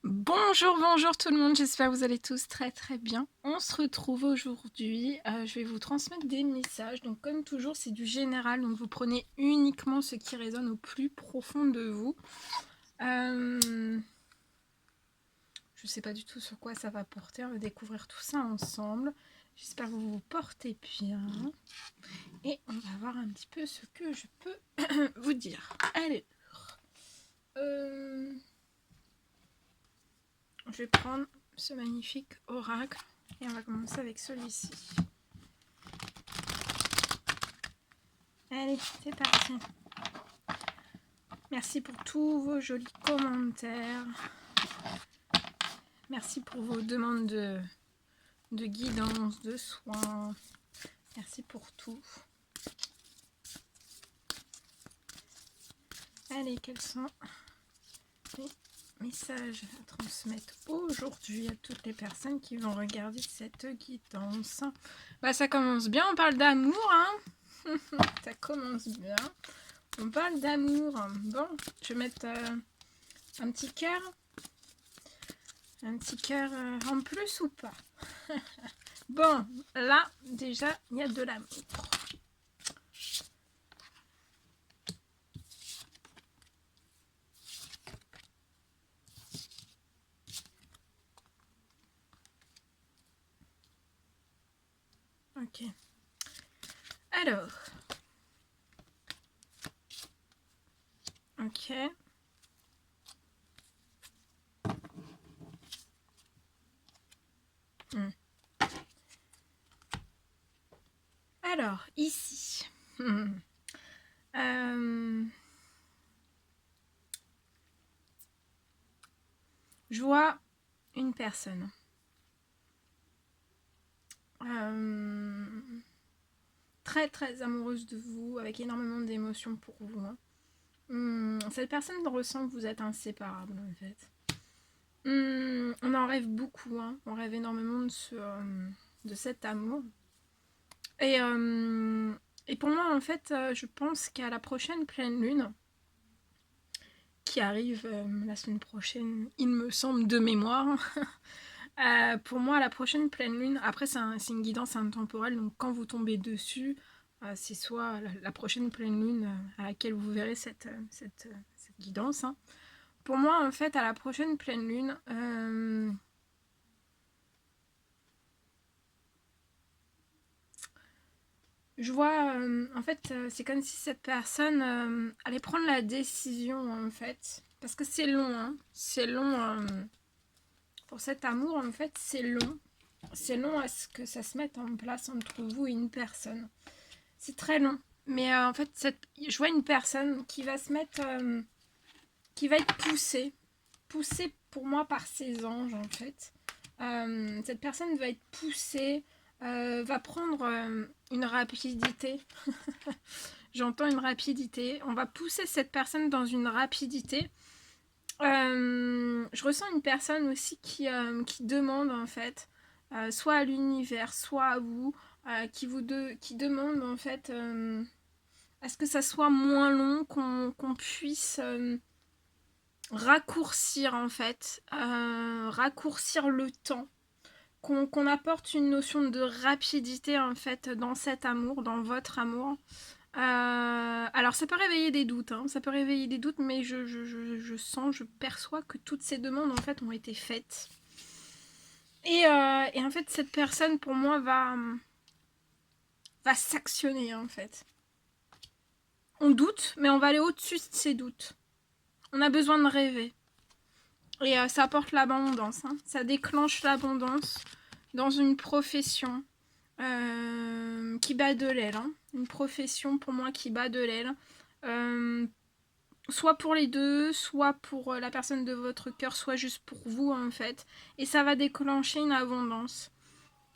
Bonjour, bonjour tout le monde, j'espère que vous allez tous très bien. On se retrouve aujourd'hui, je vais vous transmettre des messages, donc comme toujours c'est du général, donc vous prenez uniquement ce qui résonne au plus profond de vous. Je sais pas du tout sur quoi ça va porter, on va découvrir tout ça ensemble. J'espère que vous vous portez bien. Et on va voir un petit peu ce que je peux vous dire. Allez, je vais prendre ce magnifique oracle et on va commencer avec celui-ci. Allez, c'est parti. Merci pour tous vos jolis commentaires. Merci pour vos demandes de guidance, de soins. Merci pour tout. Allez, quels sont les messages à transmettre aujourd'hui à toutes les personnes qui vont regarder cette guidance? Bah, ça commence bien, on parle d'amour, hein. Ça commence bien. On parle d'amour. Bon, je vais mettre un petit cœur. Un petit cœur en plus ou pas? Bon, là, déjà, il y a de l'amour. Ok. Alors. Ok. Alors, ici. Je vois une personne. Très amoureuse de vous, avec énormément d'émotions pour vous. Cette personne ressent que vous êtes inséparables, en fait. On en rêve beaucoup, hein. On rêve énormément de cet amour. Et pour moi, en fait, je pense qu'à la prochaine pleine lune, qui arrive la semaine prochaine, il me semble, de mémoire, pour moi, à la prochaine pleine lune, après, c'est une guidance intemporelle, donc quand vous tombez dessus, c'est soit la prochaine pleine lune à laquelle vous verrez cette guidance. Hein. Pour moi, en fait, à la prochaine pleine lune, je vois, en fait, c'est comme si cette personne allait prendre la décision, en fait. Parce que c'est long, hein. C'est long pour cet amour, en fait, c'est long. C'est long à ce que ça se mette en place entre vous et une personne. C'est très long. Mais en fait, je vois une personne qui va se mettre, qui va être poussée. Poussée pour moi par ses anges, en fait. Cette personne va être poussée, va prendre une rapidité. J'entends une rapidité. On va pousser cette personne dans une rapidité. Je ressens une personne aussi qui demande en fait, soit à l'univers, soit à vous, qui demande en fait à ce que ça soit moins long, qu'on puisse raccourcir en fait, raccourcir le temps, qu'on apporte une notion de rapidité en fait dans cet amour, dans votre amour. Alors ça peut réveiller des doutes, hein, ça peut réveiller des doutes, mais je sens, je perçois que toutes ces demandes en fait ont été faites. Et en fait cette personne pour moi va s'actionner en fait. On doute, mais on va aller au-dessus de ces doutes. On a besoin de rêver. Et ça apporte l'abondance, hein. Ça déclenche l'abondance dans une profession qui bat de l'aile. Hein. Une profession pour moi qui bat de l'aile. Soit pour les deux, soit pour la personne de votre cœur, soit juste pour vous en fait. Et ça va déclencher une abondance.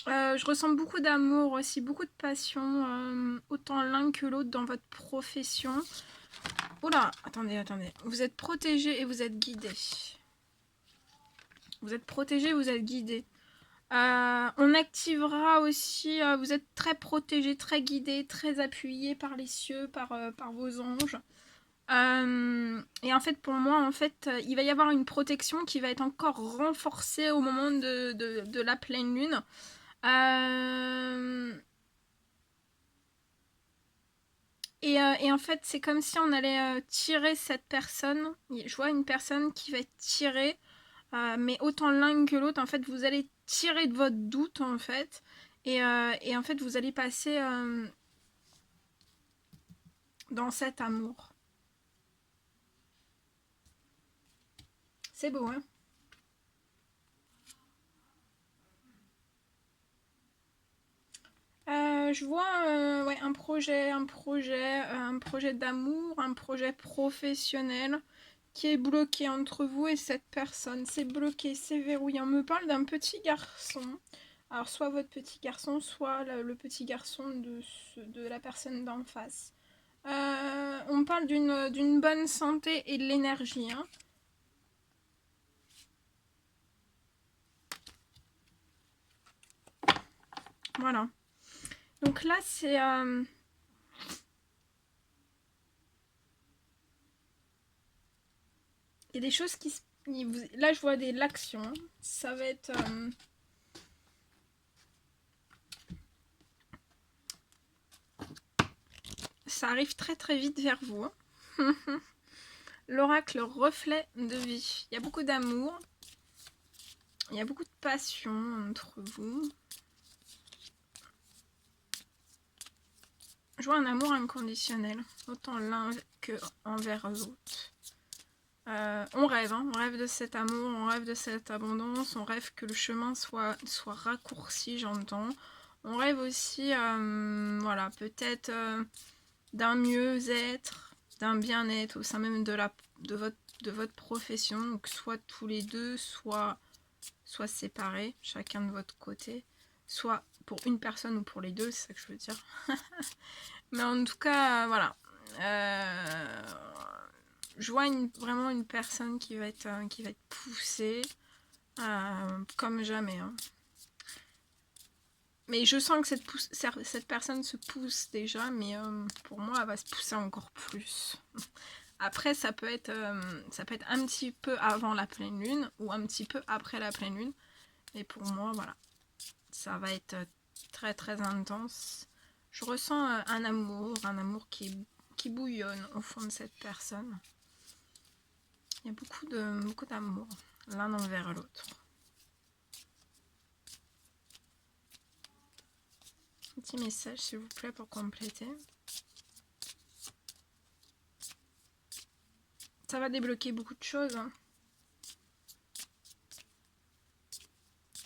Je ressens beaucoup d'amour aussi, beaucoup de passion, autant l'un que l'autre dans votre profession. Oula, attendez. Vous êtes protégé et vous êtes guidé. Vous êtes protégé, vous êtes guidé. On activera aussi, vous êtes très protégé, très guidé, très appuyé par les cieux, par vos anges. Et en fait, pour moi, en fait, il va y avoir une protection qui va être encore renforcée au moment de la pleine lune. Et en fait, c'est comme si on allait tirer cette personne. Je vois une personne qui va être tirée, mais autant l'un que l'autre. En fait, vous allez tirer de votre doute, en fait. Et en fait, vous allez passer dans cet amour. C'est beau, hein? Je vois ouais, un projet d'amour, un projet professionnel qui est bloqué entre vous et cette personne. C'est bloqué, c'est verrouillé. On me parle d'un petit garçon. Alors soit votre petit garçon, soit le petit garçon de la personne d'en face. On parle d'une bonne santé et de l'énergie. Hein. Voilà. Donc là, c'est... il y a des choses qui... Là, je vois de l'action. Ça va être... ça arrive très très vite vers vous. L'oracle reflet de vie. Il y a beaucoup d'amour. Il y a beaucoup de passion entre vous. Je vois un amour inconditionnel, autant l'un que envers l'autre. On rêve, hein, on rêve de cet amour, on rêve de cette abondance, on rêve que le chemin soit raccourci, j'entends. On rêve aussi, voilà, peut-être d'un mieux-être, d'un bien-être au sein même de votre profession, donc soit tous les deux, soit séparés, chacun de votre côté, soit pour une personne ou pour les deux, c'est ça que je veux dire. Mais en tout cas, voilà. Je vois vraiment une personne qui va être poussée comme jamais. Hein. Mais je sens que cette personne se pousse déjà, mais pour moi, elle va se pousser encore plus. Après, ça peut être un petit peu avant la pleine lune ou un petit peu après la pleine lune. Et pour moi, voilà, ça va être très très intense. Je ressens un amour qui bouillonne au fond de cette personne. Il y a beaucoup d'amour, l'un envers l'autre. Un petit message, s'il vous plaît, pour compléter. Ça va débloquer beaucoup de choses. Hein.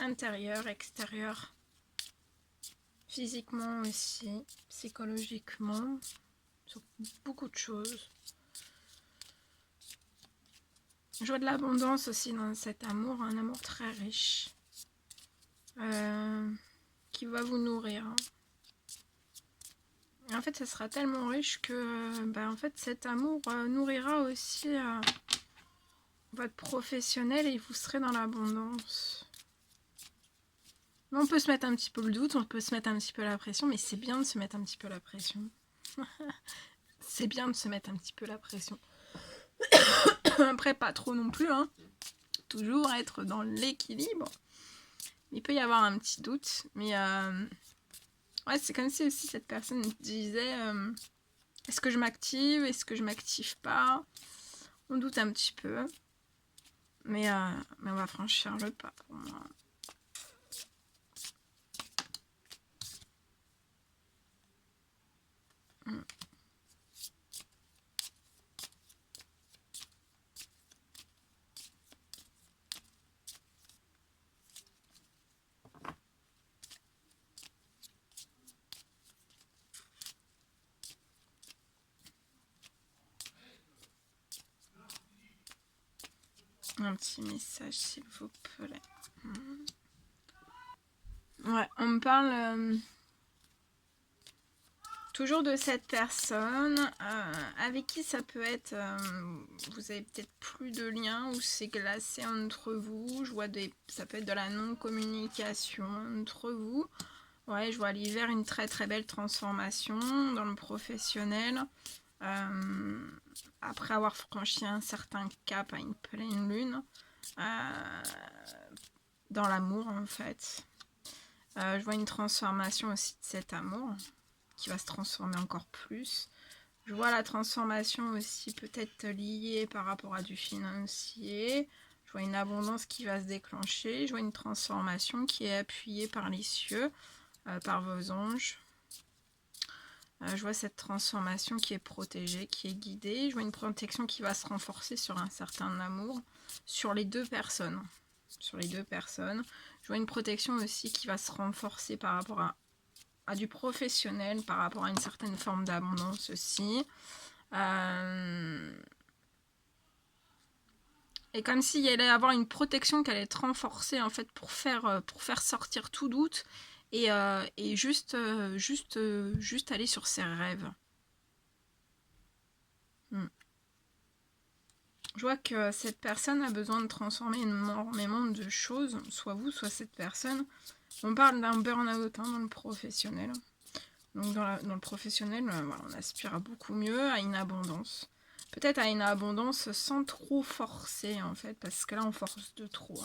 Intérieur, extérieur. Physiquement aussi, psychologiquement. Sur beaucoup de choses. Je vois de l'abondance aussi dans cet amour, un amour très riche. Qui va vous nourrir. Hein. En fait, ça sera tellement riche que en fait, cet amour nourrira aussi votre professionnel et vous serez dans l'abondance. On peut se mettre un petit peu le doute, on peut se mettre un petit peu la pression, mais c'est bien de se mettre un petit peu la pression. C'est bien de se mettre un petit peu la pression. Après, pas trop non plus, hein. Toujours être dans l'équilibre. Il peut y avoir un petit doute, mais ouais, c'est comme si aussi cette personne disait est-ce que je m'active, est-ce que je m'active pas. On doute un petit peu, mais on va franchir le pas pour moi. Un petit message, s'il vous plaît. Ouais, on me parle toujours de cette personne avec qui ça peut être... vous avez peut-être plus de lien ou c'est glacé entre vous. Je vois ça peut être de la non-communication entre vous. Ouais, je vois à l'hiver une très très belle transformation dans le professionnel. après avoir franchi un certain cap à une pleine lune, dans l'amour en fait. Je vois une transformation aussi de cet amour qui va se transformer encore plus. Je vois la transformation aussi peut-être liée par rapport à du financier. Je vois une abondance qui va se déclencher. Je vois une transformation qui est appuyée par les cieux, par vos anges. Je vois cette transformation qui est protégée, qui est guidée. Je vois une protection qui va se renforcer sur un certain amour, sur les deux personnes. Sur les deux personnes. Je vois une protection aussi qui va se renforcer par rapport à du professionnel, par rapport à une certaine forme d'abondance aussi. Et comme s'il y allait avoir une protection qui allait être renforcée en fait pour faire sortir tout doute et juste aller sur ses rêves. Je vois que cette personne a besoin de transformer énormément de choses, soit vous, soit cette personne. On parle d'un burn-out dans le professionnel. Donc dans le professionnel, voilà, on aspire à beaucoup mieux, à une abondance. Peut-être à une abondance sans trop forcer en fait, parce que là on force de trop.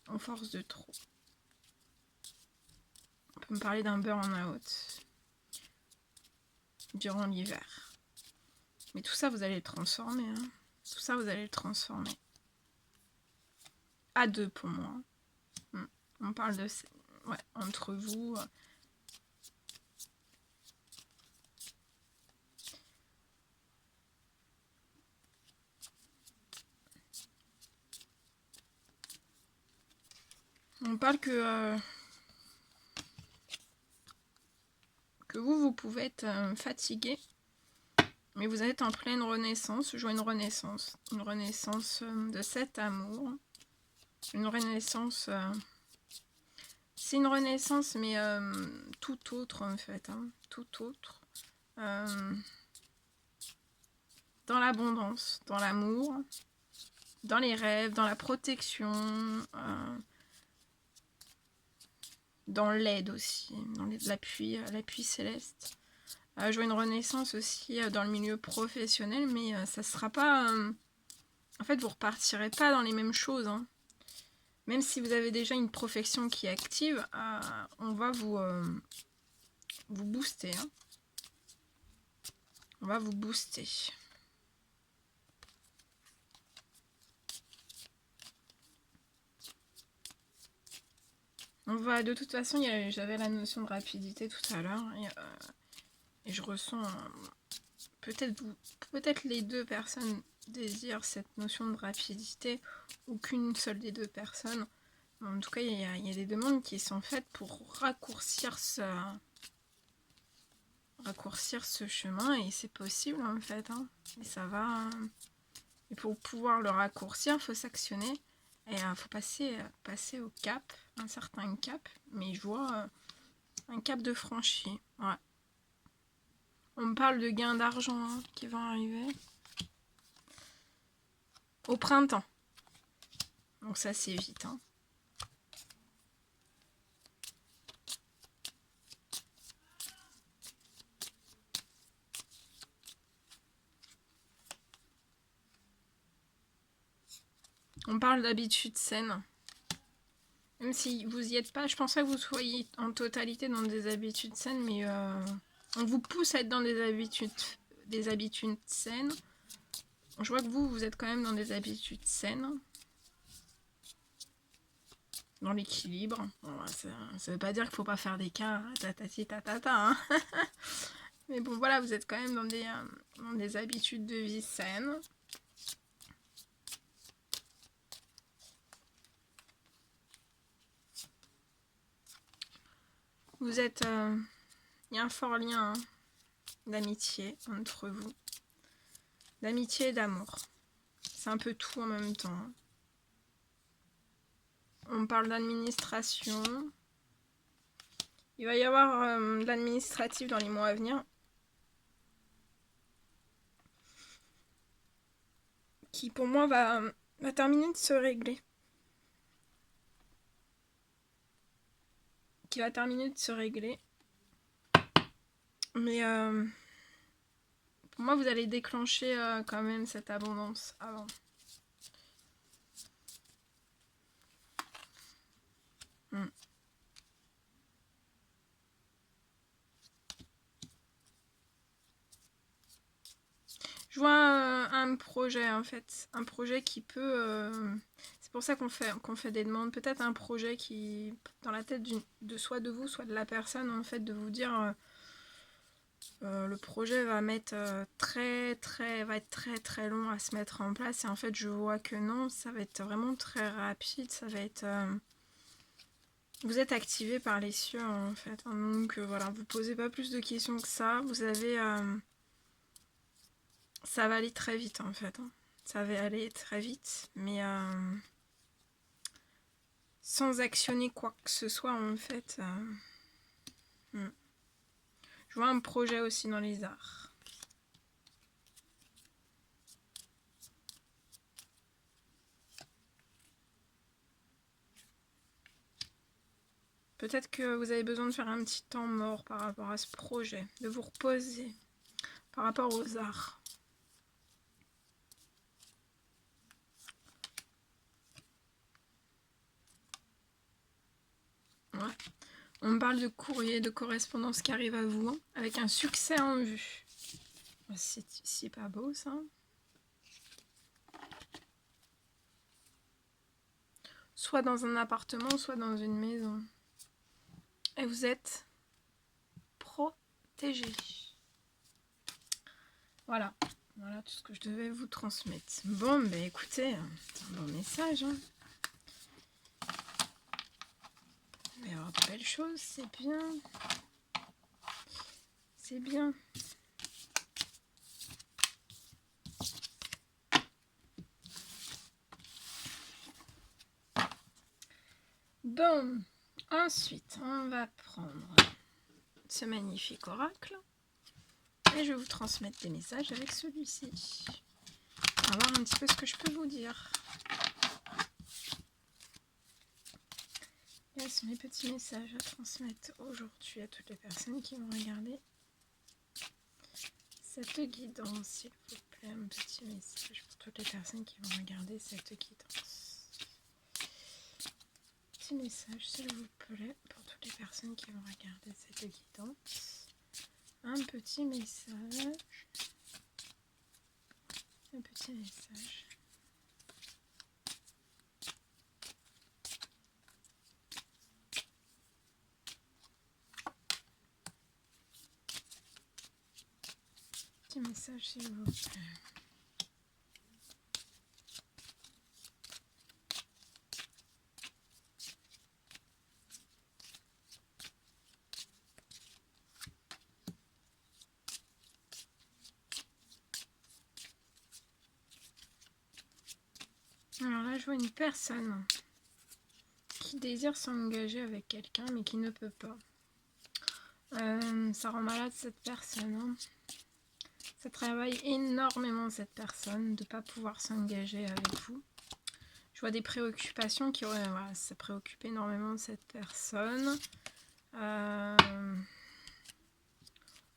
On force de trop. On peut me parler d'un burn-out durant l'hiver. Mais tout ça vous allez le transformer. Hein. Tout ça vous allez le transformer. À deux pour moi. On parle de... Ouais, entre vous... On parle que vous pouvez être fatigué, mais vous êtes en pleine renaissance. Je vois une renaissance de cet amour, une renaissance. C'est une renaissance, mais tout autre en fait, hein, tout autre. Dans l'abondance, dans l'amour, dans les rêves, dans la protection. Dans l'aide aussi, dans l'appui céleste. Je vois une renaissance aussi dans le milieu professionnel, mais ça sera pas... en fait, vous repartirez pas dans les mêmes choses. Hein. Même si vous avez déjà une profession qui est active, on va vous booster. Hein. On va vous booster. On va, de toute façon, j'avais la notion de rapidité tout à l'heure. Et je ressens... peut-être les deux personnes désirent cette notion de rapidité, ou qu'une seule des deux personnes. En tout cas, il y a des demandes qui sont faites pour raccourcir ce chemin, et c'est possible en fait. Hein. Et ça va. Et pour pouvoir le raccourcir, il faut s'actionner. Et il faut passer au cap, un certain cap. Mais je vois un cap de franchi. Ouais. On me parle de gains d'argent hein, qui vont arriver au printemps. Donc ça c'est vite. Hein. On parle d'habitudes saines. Même si vous y êtes pas, je pense pas que vous soyez en totalité dans des habitudes saines, mais on vous pousse à être dans des habitudes saines. Je vois que vous êtes quand même dans des habitudes saines. Dans l'équilibre. Bon, ça veut pas dire qu'il faut pas faire d'écart, tatati tatata. Hein. Mais bon, voilà, vous êtes quand même dans des habitudes de vie saines. Vous êtes... il y a un fort lien hein, d'amitié entre vous. D'amitié et d'amour. C'est un peu tout en même temps. On parle d'administration. Il va y avoir de l'administratif dans les mois à venir. Qui pour moi va terminer de se régler. Qui va terminer de se régler. Mais Pour moi, vous allez déclencher quand même cette abondance avant. Je vois un projet en fait, un projet qui peut... c'est pour ça qu'on fait des demandes. Peut-être un projet qui, dans la tête de soit de vous, soit de la personne, en fait, de vous dire... le projet va mettre va être très long à se mettre en place. Et en fait, je vois que non, ça va être vraiment très rapide. Ça va être... vous êtes activé par les cieux en fait. Donc voilà, vous posez pas plus de questions que ça. Vous avez... ça va aller très vite en fait. Ça va aller très vite, mais sans actionner quoi que ce soit en fait. Je vois un projet aussi dans les arts. Peut-être que vous avez besoin de faire un petit temps mort par rapport à ce projet, de vous reposer par rapport aux arts. Ouais. On me parle de courrier, de correspondance qui arrive à vous, hein, avec un succès en vue. C'est pas beau ça. Soit dans un appartement, soit dans une maison. Et vous êtes protégé. Voilà. Voilà tout ce que je devais vous transmettre. Bon, ben écoutez, c'est un bon message. Hein. Il va y avoir de belles choses, c'est bien. C'est bien. Bon, ensuite, on va prendre ce magnifique oracle. Et je vais vous transmettre des messages avec celui-ci. On va voir un petit peu ce que je peux vous dire. Quels sont les petits messages à transmettre aujourd'hui à toutes les personnes qui vont regarder cette guidance, s'il vous plaît, un petit message pour toutes les personnes qui vont regarder cette guidance. Petit message, s'il vous plaît, pour toutes les personnes qui vont regarder cette guidance. Un petit message. Un petit message. Petit message, s'il vous plaît. Alors là, je vois une personne qui désire s'engager avec quelqu'un, mais qui ne peut pas. Ça rend malade cette personne. Hein. Ça travaille énormément cette personne de ne pas pouvoir s'engager avec vous. Je vois des préoccupations qui auraient... Voilà, ça préoccupe énormément cette personne.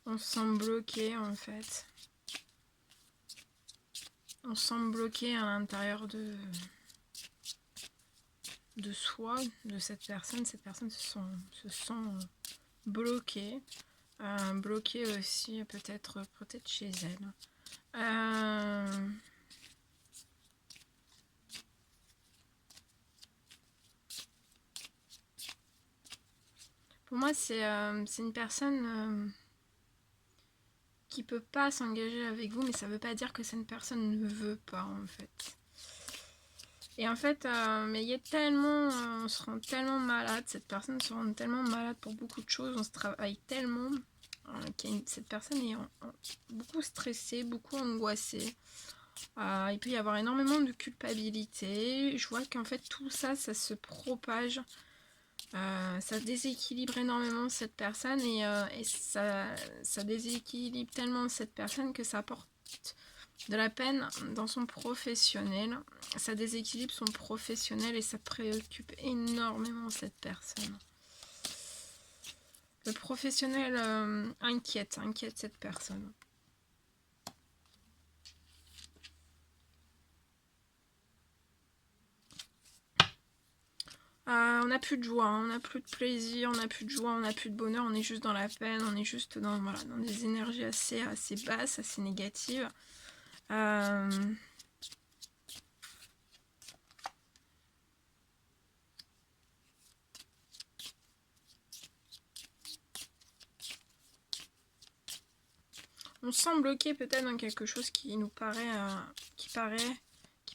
On se sent bloqué en fait. On se sent bloqué à l'intérieur de soi, de cette personne. Cette personne se sent bloquée. Bloquée aussi peut-être chez elle. Pour moi, c'est une personne qui peut pas s'engager avec vous, mais ça veut pas dire que cette personne ne veut pas en fait. Et en fait, mais il y a tellement, on se rend tellement malade, cette personne se rend tellement malade pour beaucoup de choses, on se travaille tellement, cette personne est beaucoup stressée, beaucoup angoissée. Il peut y avoir énormément de culpabilité. Je vois qu'en fait tout ça, ça se propage. Ça déséquilibre énormément cette personne et ça déséquilibre tellement cette personne que ça apporte de la peine dans son professionnel. Ça déséquilibre son professionnel et ça préoccupe énormément cette personne. Le professionnel inquiète cette personne. On n'a plus de joie, hein, on n'a plus de plaisir, on n'a plus de joie, on n'a plus de bonheur, on est juste dans la peine, on est juste dans, voilà, dans des énergies assez basses, assez négatives. On se sent bloqué peut-être dans quelque chose qui nous paraît, qui paraît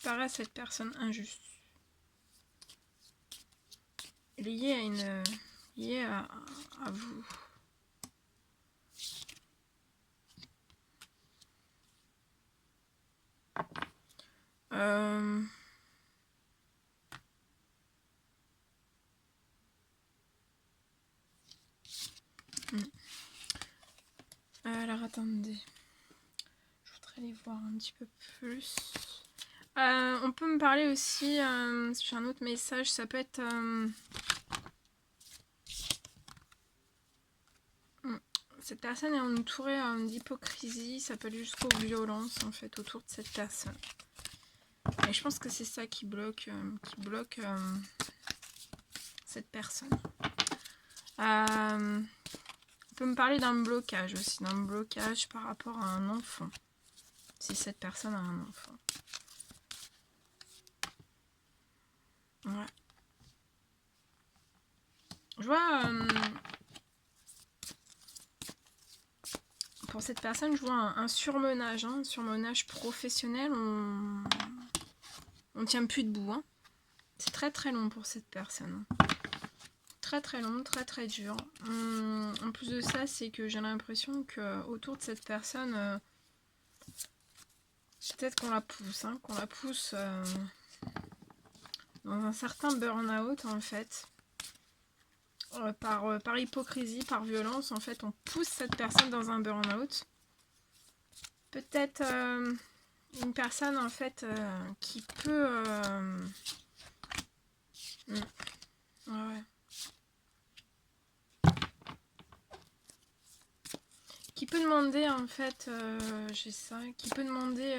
à cette personne injuste. Lié à vous. Alors attendez, je voudrais les voir un petit peu plus. On peut me parler aussi, si j'ai un autre message, ça peut être... cette personne est entourée d'hypocrisie, ça peut aller jusqu'aux violences en fait autour de cette personne. Et je pense que c'est ça qui bloque cette personne. On peut me parler d'un blocage aussi, d'un blocage par rapport à un enfant. Si cette personne a un enfant. Ouais. Je vois... pour cette personne, je vois un surmenage, hein, un surmenage professionnel. On tient plus debout. Hein. C'est très très long pour cette personne. Très très long, très très dur. En plus de ça, c'est que j'ai l'impression que autour de cette personne, peut-être qu'on la pousse, hein, dans un certain burn-out en fait. Par hypocrisie, par violence, en fait, on pousse cette personne dans un burn-out. Peut-être une personne en fait qui peut ouais. Qui peut demander en fait j'ai ça, qui peut demander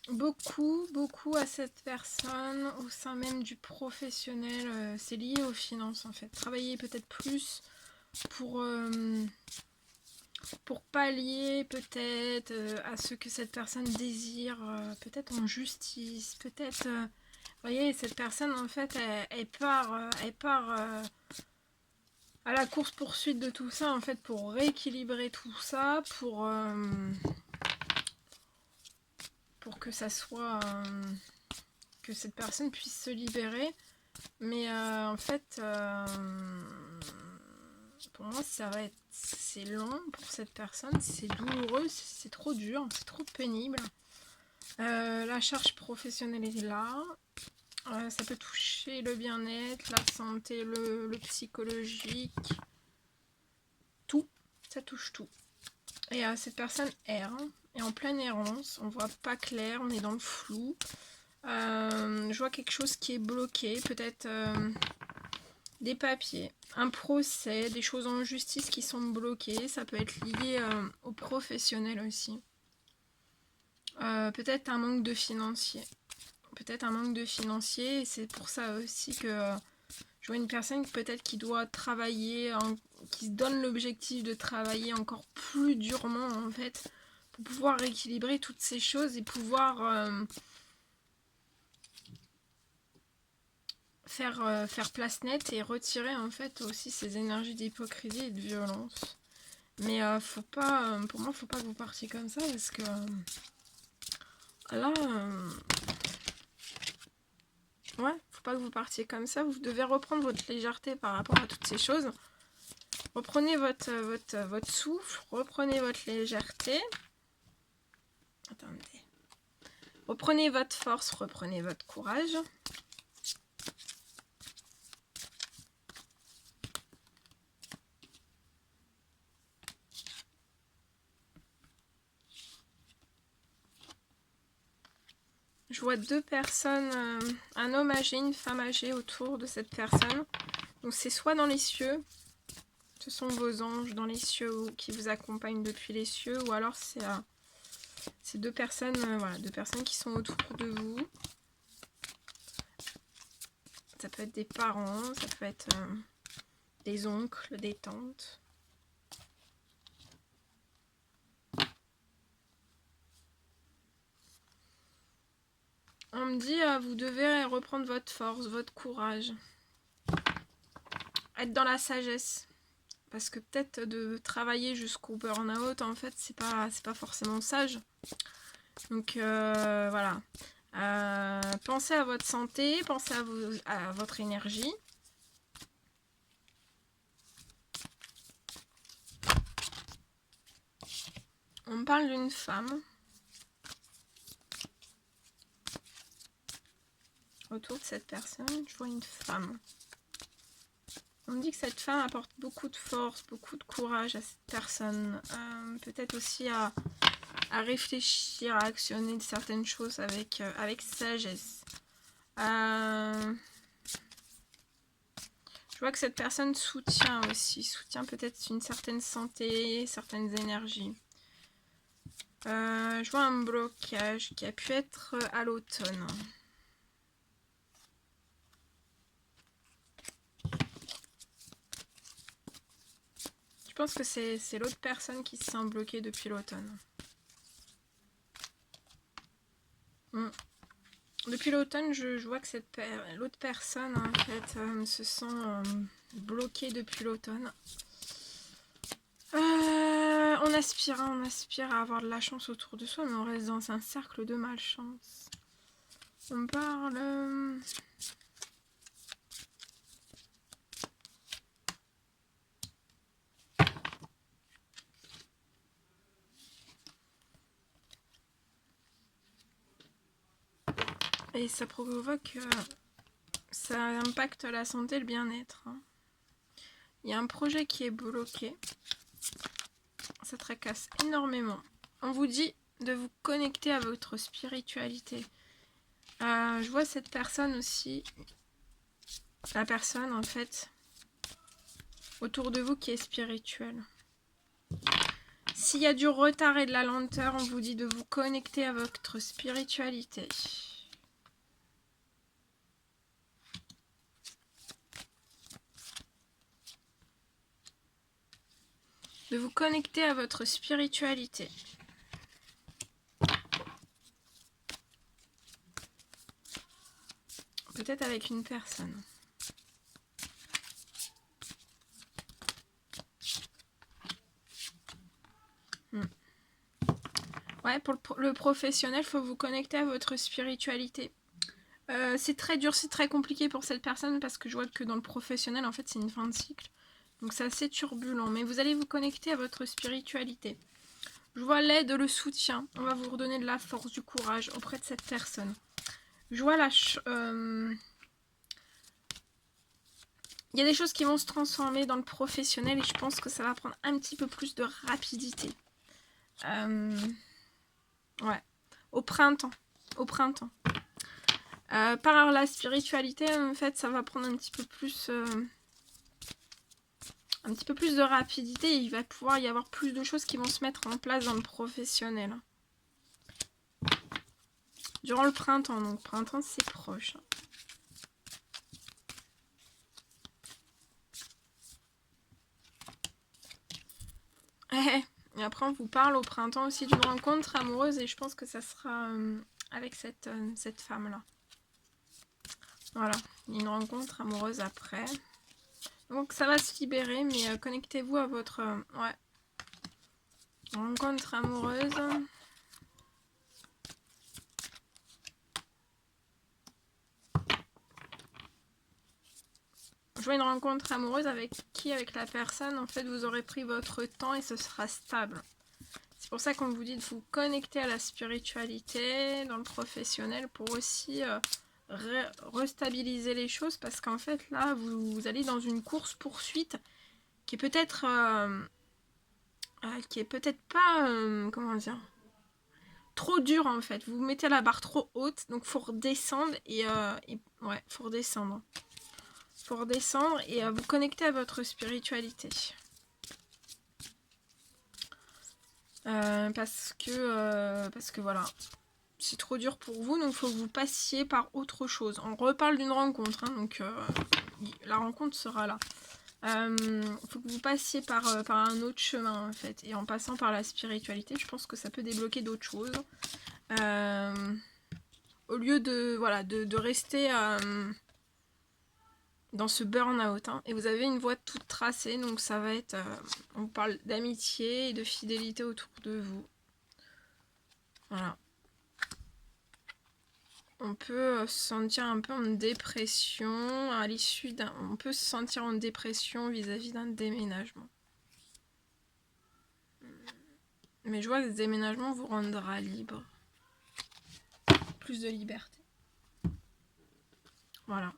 beaucoup à cette personne au sein même du professionnel. C'est lié aux finances en fait, travailler peut-être plus pour pallier peut-être à ce que cette personne désire, peut-être en justice, peut-être... vous voyez, cette personne, en fait, elle part à la course-poursuite de tout ça, en fait, pour rééquilibrer tout ça, pour que ça soit... que cette personne puisse se libérer. Mais en fait... pour moi, c'est long pour cette personne, c'est douloureux, c'est trop dur, c'est trop pénible. La charge professionnelle est là. Ça peut toucher le bien-être, la santé, le psychologique. Tout, ça touche tout. Et cette personne erre, est en pleine errance, on voit pas clair, on est dans le flou. Je vois quelque chose qui est bloqué, peut-être... des papiers, un procès, des choses en justice qui sont bloquées. Ça peut être lié aux professionnels aussi. Peut-être un manque de financier. Et c'est pour ça aussi que je vois une personne peut-être qui doit travailler, qui se donne l'objectif de travailler encore plus durement en fait, pour pouvoir rééquilibrer toutes ces choses et pouvoir... faire place nette et retirer en fait aussi ces énergies d'hypocrisie et de violence. Mais faut pas, pour moi, faut pas que vous partiez comme ça parce que là, ouais, faut pas que vous partiez comme ça. Vous devez reprendre votre légèreté par rapport à toutes ces choses. Reprenez votre souffle, reprenez votre légèreté. Attendez. Reprenez votre force, reprenez votre courage. Je vois deux personnes, un homme âgé, une femme âgée autour de cette personne. Donc c'est soit dans les cieux, ce sont vos anges dans les cieux qui vous accompagnent depuis les cieux, ou alors c'est deux personnes, voilà, deux personnes qui sont autour de vous. Ça peut être des parents, ça peut être des oncles, des tantes. On me dit, vous devez reprendre votre force, votre courage. Être dans la sagesse. Parce que peut-être de travailler jusqu'au burn-out, en fait, c'est pas forcément sage. Donc, voilà. Pensez à votre santé, pensez à votre énergie. On me parle d'une femme. Autour de cette personne, je vois une femme. On me dit que cette femme apporte beaucoup de force, beaucoup de courage à cette personne. Peut-être aussi à réfléchir, à actionner certaines choses avec sagesse. Je vois que cette personne soutient aussi. Soutient peut-être une certaine santé, certaines énergies. Je vois un blocage qui a pu être à l'automne. Je pense que c'est l'autre personne qui se sent bloquée depuis l'automne. Depuis l'automne, je vois que l'autre personne en fait se sent bloquée depuis l'automne. On aspire à avoir de la chance autour de soi, mais on reste dans un cercle de malchance. On parle... Et ça provoque... ça impacte la santé et le bien-être. Il y a un projet qui est bloqué. Ça tracasse énormément. On vous dit de vous connecter à votre spiritualité. Je vois cette personne aussi. La personne, en fait, autour de vous qui est spirituelle. S'il y a du retard et de la lenteur, on vous dit de vous connecter à votre spiritualité. De vous connecter à votre spiritualité. Peut-être avec une personne. Ouais, pour le professionnel, il faut vous connecter à votre spiritualité. C'est très dur, c'est très compliqué pour cette personne parce que je vois que dans le professionnel, en fait, c'est une fin de cycle. Donc c'est assez turbulent, mais vous allez vous connecter à votre spiritualité. Je vois l'aide, le soutien. On va vous redonner de la force, du courage auprès de cette personne. Je vois il y a des choses qui vont se transformer dans le professionnel et je pense que ça va prendre un petit peu plus de rapidité. Ouais. Au printemps. Par la spiritualité, en fait, ça va prendre un petit peu plus de rapidité. Il va pouvoir y avoir plus de choses qui vont se mettre en place dans le professionnel. Durant le printemps, donc printemps, c'est proche. Et après, on vous parle au printemps aussi d'une rencontre amoureuse et je pense que ça sera avec cette femme-là. Voilà, une rencontre amoureuse après. Donc ça va se libérer, mais connectez-vous à votre... ouais. Rencontre amoureuse. Je vois une rencontre amoureuse avec la personne, en fait, vous aurez pris votre temps et ce sera stable. C'est pour ça qu'on vous dit de vous connecter à la spiritualité, dans le professionnel, pour aussi restabiliser les choses, parce qu'en fait, là, vous allez dans une course-poursuite qui est peut-être pas, comment dire, trop dure, en fait. Vous mettez la barre trop haute, donc faut redescendre, ouais, faut redescendre. Faut redescendre et vous connecter à votre spiritualité. Parce que voilà, c'est trop dur pour vous, donc il faut que vous passiez par autre chose. On reparle d'une rencontre, hein, donc la rencontre sera là. Faut que vous passiez par un autre chemin en fait. Et en passant par la spiritualité, je pense que ça peut débloquer d'autres choses. Au lieu de, voilà, de rester dans ce burn-out. Hein. Et vous avez une voie toute tracée, donc ça va être... on parle d'amitié et de fidélité autour de vous. Voilà. On peut se sentir un peu en dépression à l'issue d'un... On peut se sentir en dépression vis-à-vis d'un déménagement. Mais je vois que ce déménagement vous rendra libre. Plus de liberté. Voilà.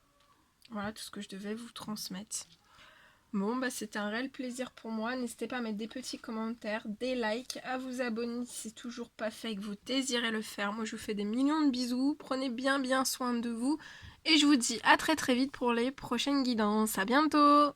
Voilà tout ce que je devais vous transmettre. Bon, bah c'était un réel plaisir pour moi. N'hésitez pas à mettre des petits commentaires, des likes, à vous abonner si c'est toujours pas fait et que vous désirez le faire. Moi, je vous fais des millions de bisous. Prenez bien soin de vous. Et je vous dis à très vite pour les prochaines guidances. À bientôt!